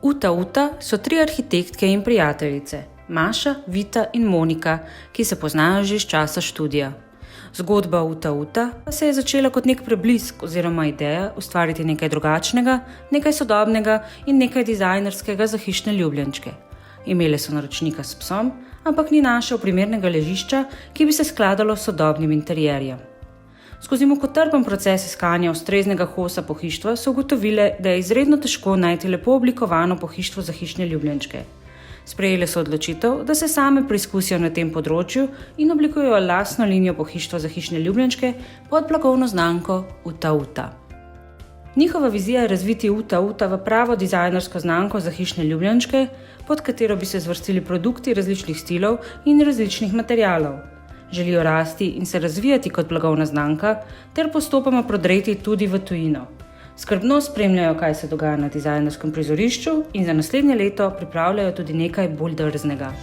Uta so 3 arhitektke in prijateljice, Maša, Vita in Monika, ki se poznajo že iz časa študija. Zgodba Uta pa se je začela kot nek preblisk oziroma ideja ustvariti nekaj drugačnega, nekaj sodobnega in nekaj dizajnerskega za hišne ljubljenčke. Imele so naročnika s psom, ampak ni našel primernega ležišča, ki bi se skladalo s sodobnim interjerjem. Skozi mukotrpen proces iskanja ustreznega hosa pohištva so ugotovile, da je izredno težko najti lepo oblikovano pohištvo za hišne ljubljenčke. Sprejele so odločitev, da se same preizkusijo na tem področju in oblikujejo lastno linijo pohištva za hišne ljubljenčke pod blagovno znamko Uta. Njihova vizija je razviti Uta v pravo dizajnersko znamko za hišne ljubljenčke, pod katero bi se zvrstili produkti različnih stilov in različnih materialov. Želijo rasti in se razvijati kot blagovna znamka ter postopoma prodreti tudi v tujino. Skrbno spremljajo, kaj se dogaja na dizajnerskem prizorišču in za naslednje leto pripravljajo tudi nekaj bolj drznega.